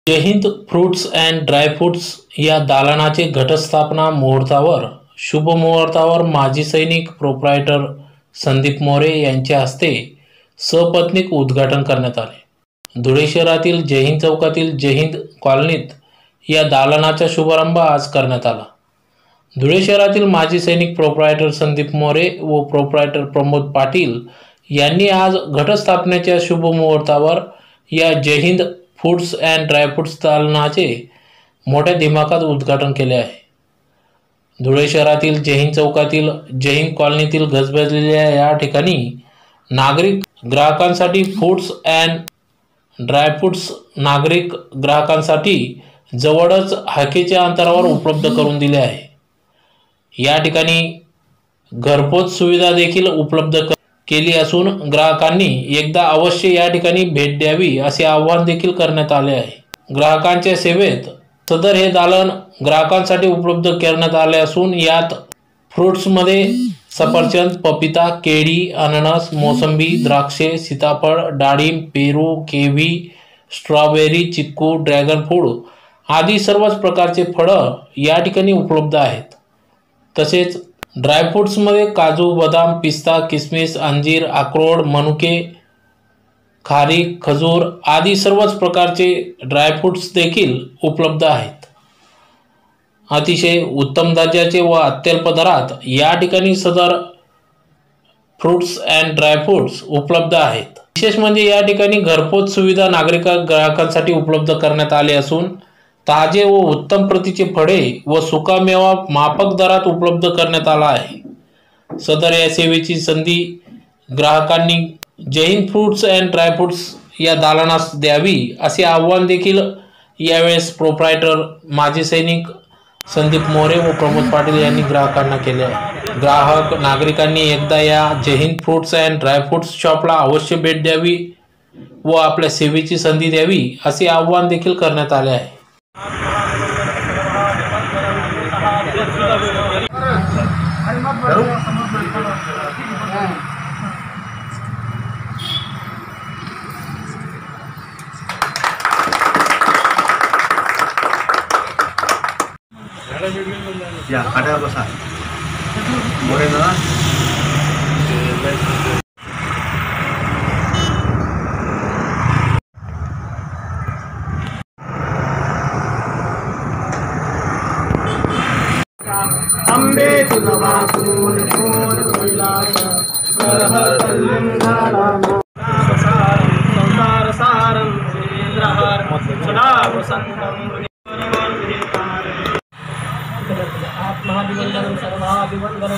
Jai Hind fruits and dry fruits या दालनाचे घटस्थापना मुहूर्तावर शुभ मुहूर्तावर माजी सैनिक प्रोप्रायटर संदीप मोरे यांच्या हस्ते सपत्नीक उद्घाटन करण्यात आले। धुळे शहरातील जय हिंद चौकातील जय हिंद कॉलनीत या दालनाचा शुभारंभ आज करण्यात आला। धुळे शहरातील माजी सैनिक प्रोप्रायटर संदीप मोरे व प्रोप्रायटर प्रमोद पाटील यांनी आज घटस्थापनेच्या शुभ मुहूर्तावर या जय हिंद फूड्स अँड ड्रायफ्रुट्स दालनाचे मोठ्या दिमाखात उद्घाटन केले आहे। धुळे शहरातील जय हिंद चौकातील जय हिंद कॉलनीतील गजबजलेल्या या ठिकाणी नागरिक ग्राहकांसाठी फूड्स अँड ड्रायफ्रुट्स नागरिक ग्राहकांसाठी जवळच हाकेच्या अंतरावर उपलब्ध करून दिले आहे। या ठिकाणी घरपोच सुविधा देखील उपलब्ध केली असून ग्राहकांनी एकदा अवश्य या ठिकाणी भेट द्यावी असे आवाहन देखील करण्यात आले आहे। ग्राहकांच्या सेवेत सदर हे दालन ग्राहकांसाठी उपलब्ध करण्यात आले असून यात फ्रूट्समध्ये सफरचंद, पपिता, केळी, अननस, मोसंबी, द्राक्षे, सीताफळ, डाळिंब, पेरू, किवी, स्ट्रॉबेरी, चिक्कू, ड्रॅगन फ्रूट आदी सर्वच प्रकारचे फळं या ठिकाणी उपलब्ध आहेत। तसेच ड्रायफ्रुट्समध्ये काजू, बदाम, पिस्ता, किसमिस, अंजीर, अक्रोड, मनुके, खारीक, खजूर आदी सर्वच प्रकारचे ड्रायफ्रुट्स देखील उपलब्ध आहेत। अतिशय उत्तम दर्जाचे व अत्यल्प दरात या ठिकाणी सदर फ्रूट्स अँड ड्रायफ्रुट्स उपलब्ध आहेत। विशेष म्हणजे या ठिकाणी घरपोच सुविधा नागरिक ग्राहकांसाठी उपलब्ध करण्यात आले असून ताजे व उत्तम प्रतीचे फळे व सुकामेवा माफक दरात उपलब्ध करण्यात आला आहे। सदर या सेवेची संधी ग्राहकांनी जय हिंद फ्रूट्स अँड ड्रायफ्रुट्स या दालनास द्यावी असे आवाहन देखील यावेळेस प्रोप्रायटर माजी सैनिक संदीप मोरे व प्रमोद पाटील यांनी ग्राहकांना केले आहे। ग्राहक नागरिकांनी एकदा या जय हिंद फ्रूट्स अँड ड्रायफ्रुट्स शॉपला अवश्य भेट द्यावी व आपल्या सेवेची संधी द्यावी असे आवाहन देखील करण्यात आले आहे। या खाट्यावर बसा मोरे दादा। अंबे तुझा वासून कोण कैलास करहर कल्याण संसार सारं सुरेंद्रहार सदा वसंतम महादिवंदन सर्वादिवंदन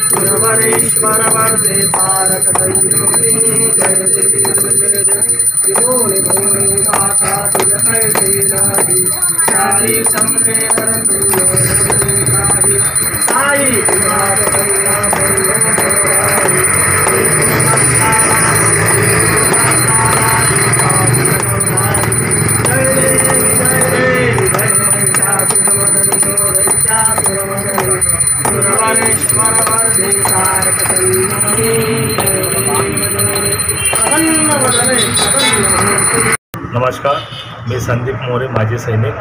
सुरवरेश्वर वरदे तारक दैवनी जय जय जय बोले बोले गाथा तुझ ऐसे नारी चारी समने वरदे नारी साई तुम्हारे नमस्कार, मी संदीप मोरे, माजी सैनिक.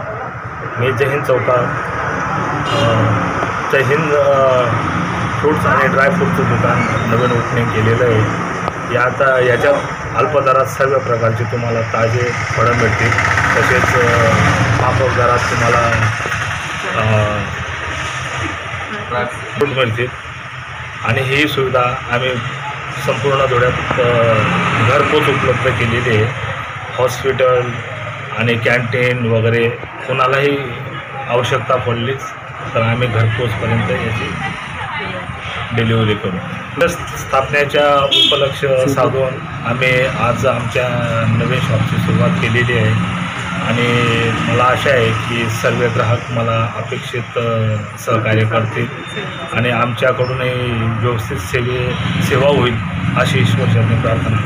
मी जय हिंद चौकात जय हिंद फ्रूट्स आणि ड्रायफ्रूटचं दुकान नवीन ओपनिंग केलेलं आहे. याच्यात अल्प दरात सर्व प्रकारचे तुम्हाला ताजे फळं मिळतील. तसेच माफक दरात तुम्हाला फ्रूट मिळतील. आणि ही सुविधा आम्ही संपूर्ण धुळ्यात घरपोच उपलब्ध केलेली आहे. हॉस्पिटल आणि कॅन्टीन वगैरे कोणालाही आवश्यकता पडलीच तर आम्ही घरपोचपर्यंत याची डिलिव्हरी करू. स्थापनेच्या उपलक्ष साधून आम्ही आज आमच्या नवीन शॉपची सुरुवात केलेली आहे. आणि मला आशा आहे की सर्व ग्राहक मला अपेक्षित सहकार्य करतील आणि आमच्याकडूनही व्यवस्थित सेवा होईल अशी ईश्वरचरणी प्रार्थना.